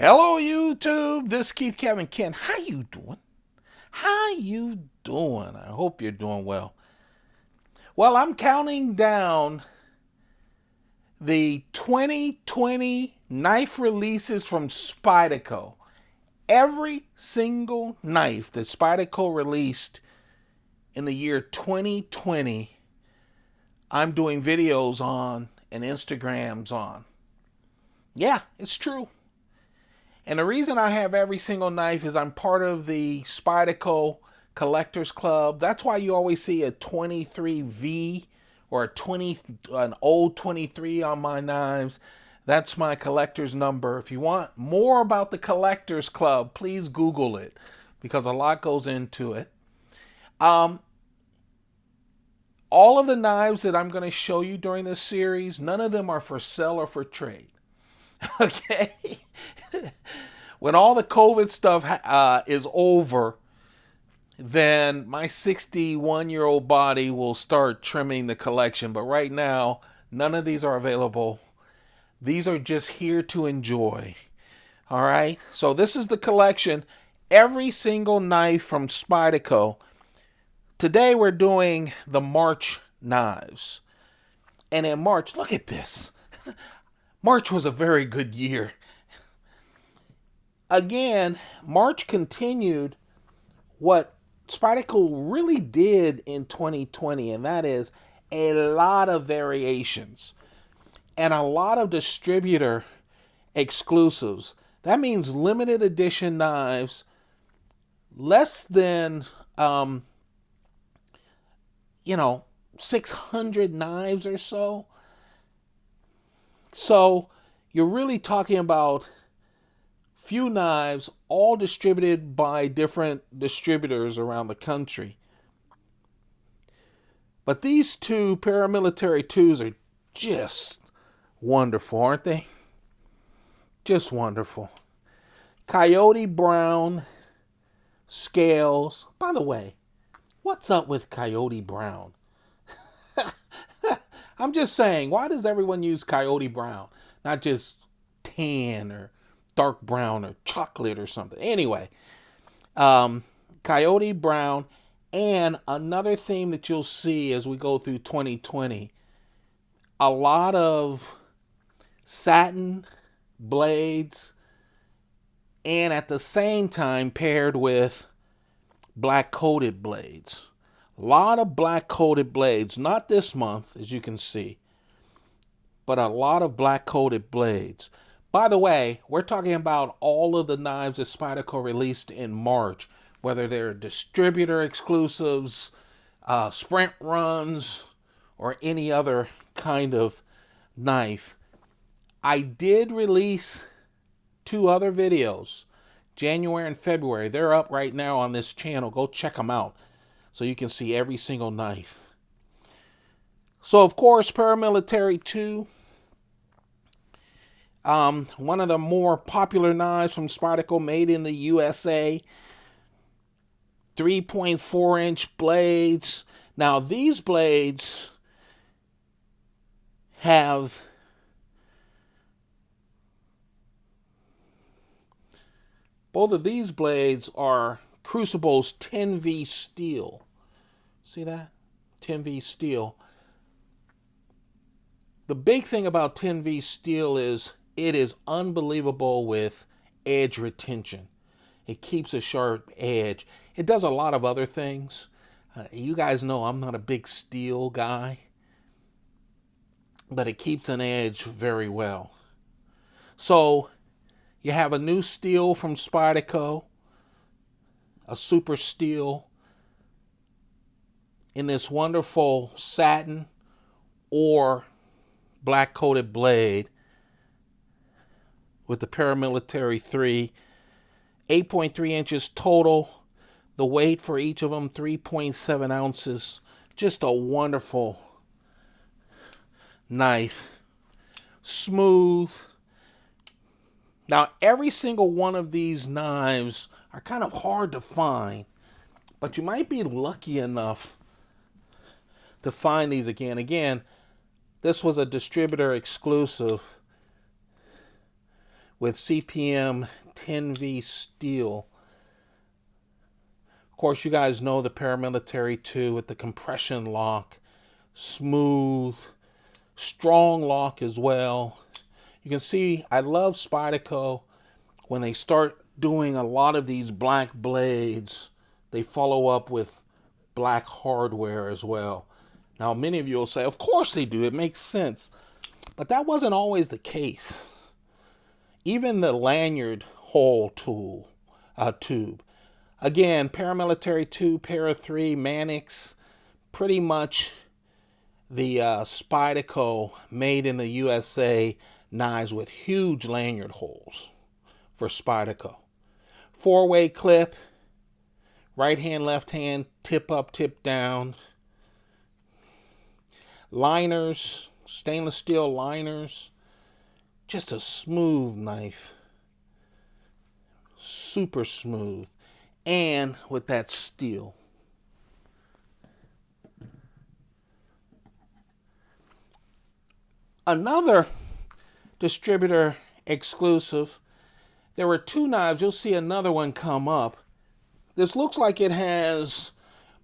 Hello YouTube, this is Keith Kevin Ken. How you doing? How you doing? I hope you're doing well. Well, I'm counting down the 2020 knife releases from Spyderco. Every single knife that Spyderco released in the year 2020, I'm doing videos on and Instagrams on. Yeah, it's true. And the reason I have every single knife is I'm part of the Spyderco Collectors Club. That's why you always see a 23V or an old 23 on my knives. That's my collector's number. If you want more about the Collectors Club, please Google it because a lot goes into it. Um, all of the knives that I'm going to show you during this series, none of them are for sale or for trade. Okay? When all the COVID stuff is over, then my 61-year-old body will start trimming the collection. But right now, none of these are available. These are just here to enjoy. All right? So this is the collection. Every single knife from Spyderco. Today we're doing the March knives. And in March, look at this. March was a very good year. Again, March continued what Spyderco really did in 2020, and that is a lot of variations and a lot of distributor exclusives. That means limited edition knives, less than, 600 knives or so. So you're really talking about few knives, all distributed by different distributors around the country. But these two paramilitary 2s are just wonderful, aren't they? Just wonderful. Coyote brown scales. By the way, what's up with Coyote brown? I'm just saying, why does everyone use Coyote brown? Not just tan or dark brown or chocolate or something. Anyway, Coyote brown. And another theme that you'll see as we go through 2020, a lot of satin blades, and at the same time paired with black coated blades. A lot of black coated blades, not this month as you can see, but a lot of black coated blades. By the way, we're talking about all of the knives that Spyderco released in March, whether they're distributor exclusives, sprint runs, or any other kind of knife. I did release 2 other videos, January and February. They're up right now on this channel. Go check them out so you can see every single knife. So, of course, paramilitary 2. One of the more popular knives from Spyderco, made in the USA. 3.4-inch blades. Now, these blades have both of these blades are Crucible's 10V steel. See that? 10V steel. The big thing about 10V steel is it is unbelievable with edge retention. It keeps a sharp edge. It does a lot of other things. You guys know I'm not a big steel guy, but it keeps an edge very well. So you have a new steel from Spyderco, a super steel in this wonderful satin or black coated blade with the paramilitary 3. 8.3 inches total. The weight for each of them, 3.7 ounces. Just a wonderful knife. Smooth. Now, every single one of these knives are kind of hard to find, but you might be lucky enough to find these again. Again, this was a distributor exclusive with CPM 10V steel. Of course, you guys know the Paramilitary 2 with the compression lock, smooth, strong lock as well. You can see I love Spyderco when they start doing a lot of these black blades. They follow up with black hardware as well. Now, many of you will say, of course they do. It makes sense. But that wasn't always the case. Even the lanyard hole tube. Again, Paramilitary 2, Para 3, Mannix, pretty much the Spyderco made in the USA knives with huge lanyard holes for Spyderco. 4-way clip, right hand, left hand, tip up, tip down. Liners, stainless steel liners. Just a smooth knife. Super smooth. And with that steel. Another distributor exclusive. There were 2 knives. You'll see another one come up. This looks like it has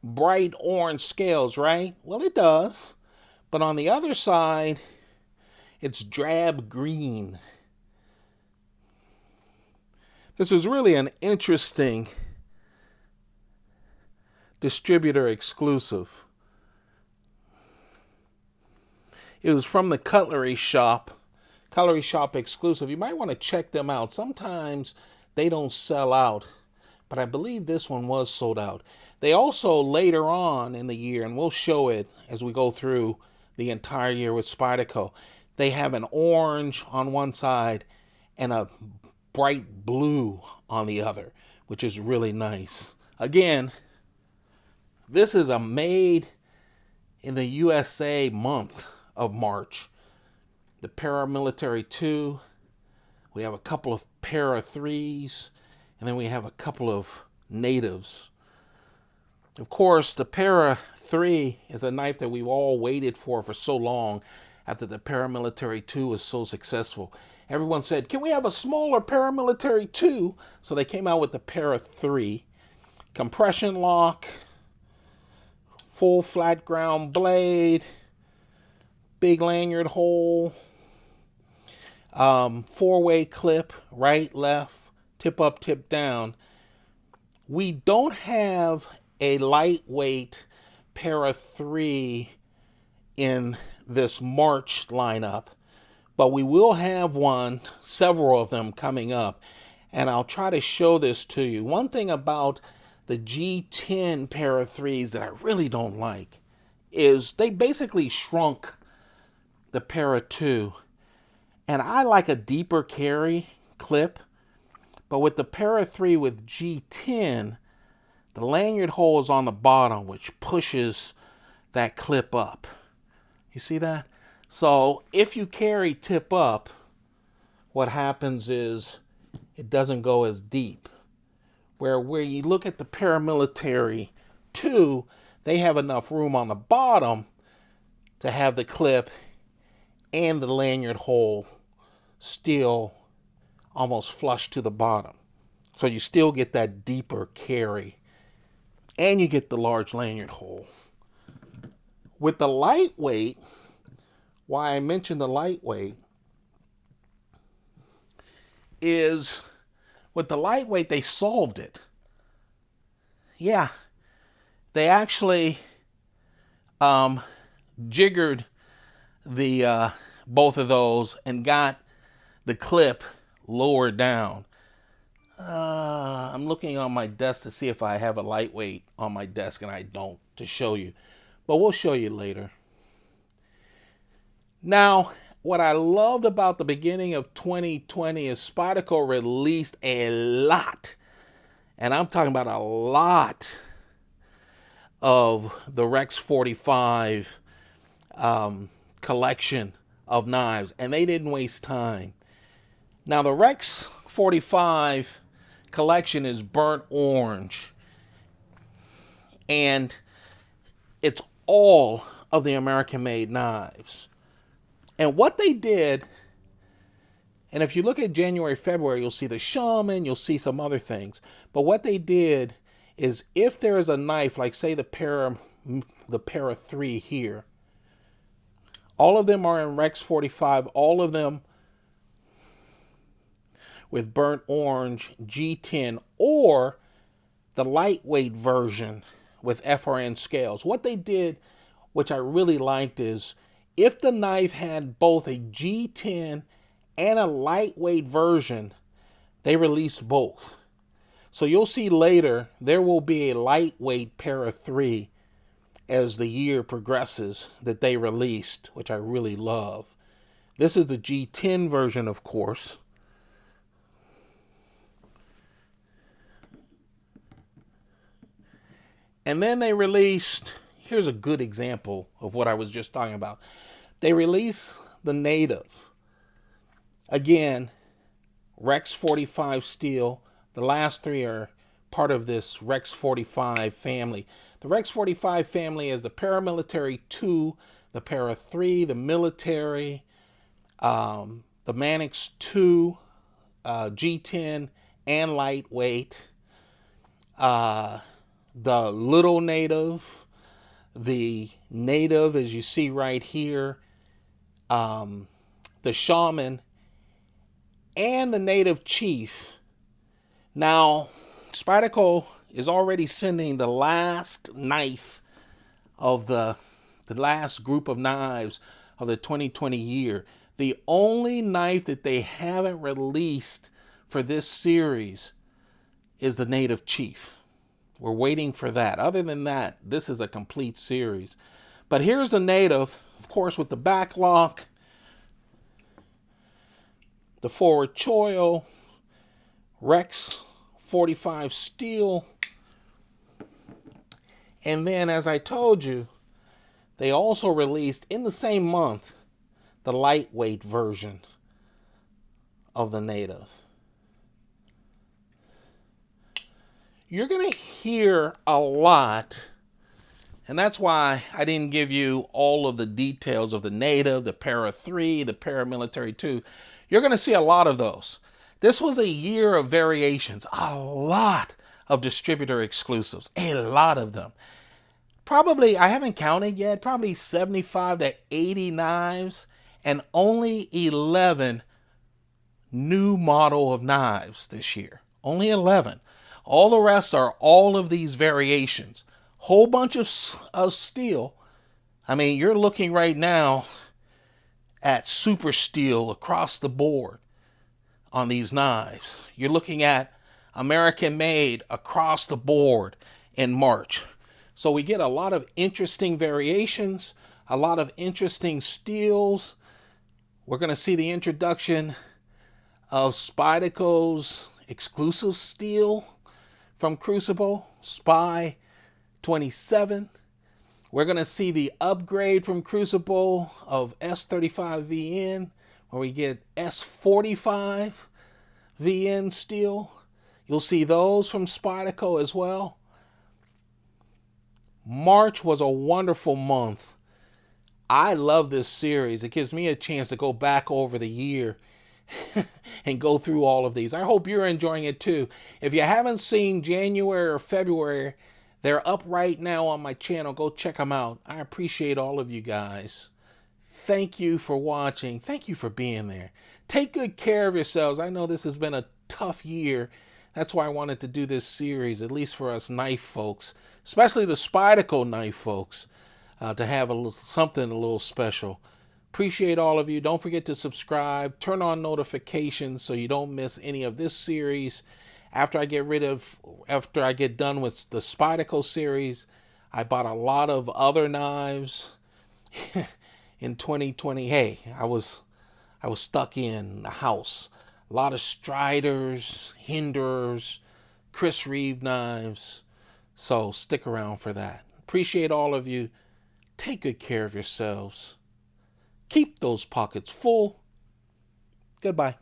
bright orange scales, right? Well, it does. But on the other side, it's drab green. This is really an interesting distributor exclusive. It was from the Cutlery Shop exclusive. You might want to check them out. Sometimes they don't sell out, but I believe this one was sold out. They also later on in the year, and we'll show it as we go through the entire year with Spyderco, they have an orange on one side and a bright blue on the other, which is really nice. Again, this is a made in the USA month of March. The Paramilitary 2, we have a couple of Para 3s, and then we have a couple of natives. Of course, the Para 3 is a knife that we've all waited for so long after the Paramilitary 2 was so successful. Everyone said, can we have a smaller Paramilitary 2? So they came out with the Para 3. Compression lock, full flat ground blade, big lanyard hole, 4-way clip, right, left, tip up, tip down. We don't have a lightweight Para 3 in this March lineup, but we will have several of them coming up, and I'll try to show this to you. One thing about the G10 Para 3s that I really don't like is they basically shrunk the Para 2, and I like a deeper carry clip, but with the Para 3 with G10, the lanyard hole is on the bottom, which pushes that clip up. You see that? So if you carry tip up, what happens is it doesn't go as deep. Where you look at the Paramilitary 2, they have enough room on the bottom to have the clip and the lanyard hole still almost flush to the bottom. So you still get that deeper carry. And you get the large lanyard hole. With the lightweight, why I mentioned the lightweight is with the lightweight, they solved it. Yeah, they actually jiggered the both of those and got the clip lower down. I'm looking on my desk to see if I have a lightweight on my desk, and I don't, to show you. But we'll show you later. Now, what I loved about the beginning of 2020 is Spyderco released a lot, and I'm talking about a lot, of the Rex 45 collection of knives, and they didn't waste time. Now, the Rex 45 collection is burnt orange, and it's all of the American-made knives. And what they did, And if you look at January, February, you'll see the shaman, you'll see some other things. But what they did is if there is a knife, like say the para 3 here, all of them are in Rex 45, all of them with burnt orange G10 or the lightweight version with FRN scales. What they did, which I really liked, is if the knife had both a G10 and a lightweight version, they released both. So you'll see later there will be a lightweight para 3 as the year progresses that they released, which I really love. This is the G10 version, of course. And then they released, here's a good example of what I was just talking about. They released the Native. Again, Rex 45 steel. The last three are part of this Rex 45 family. The Rex 45 family is the paramilitary 2, the para 3, the military, the Mannix 2, G10, and lightweight. The little Native, the Native, as you see right here, the shaman, and the Native chief. Now, Spyderco is already sending the last knife of the last group of knives of the 2020 year. The only knife that they haven't released for this series is the Native chief. We're waiting for that. Other than that, this is a complete series. But here's the Native, of course, with the back lock, the forward choil, Rex 45 steel. And then, as I told you, they also released in the same month the lightweight version of the Native. You're going to hear a lot, and that's why I didn't give you all of the details of the Native, the para 3, the paramilitary 2. You're going to see a lot of those. This was a year of variations, a lot of distributor exclusives, a lot of them. Probably, I haven't counted yet, probably 75 to 80 knives and only 11 new model of knives this year. Only 11. All the rest are all of these variations. Whole bunch of steel. I mean, you're looking right now at super steel across the board on these knives. You're looking at American made across the board in March. So we get a lot of interesting variations, a lot of interesting steels. We're going to see the introduction of Spyderco's exclusive steel from Crucible, Spy 27. We're going to see the upgrade from Crucible of S35VN, where we get S45 VN steel. You'll see those from Spyderco as well. March was a wonderful month. I love this series. It gives me a chance to go back over the year and go through all of these. I hope you're enjoying it too. If you haven't seen January or February, they're up right now on my channel. Go check them out. I appreciate all of you guys. Thank you for watching. Thank you for being there. Take good care of yourselves. I know this has been a tough year. That's why I wanted to do this series, at least for us knife folks, especially the Spyderco knife folks, to have something a little special. Appreciate all of you. Don't forget to subscribe. Turn on notifications so you don't miss any of this series. After I get done with the Spyderco series, I bought a lot of other knives in 2020. Hey, I was stuck in the house. A lot of Striders, Hinderers, Chris Reeve knives. So stick around for that. Appreciate all of you. Take good care of yourselves. Keep those pockets full. Goodbye.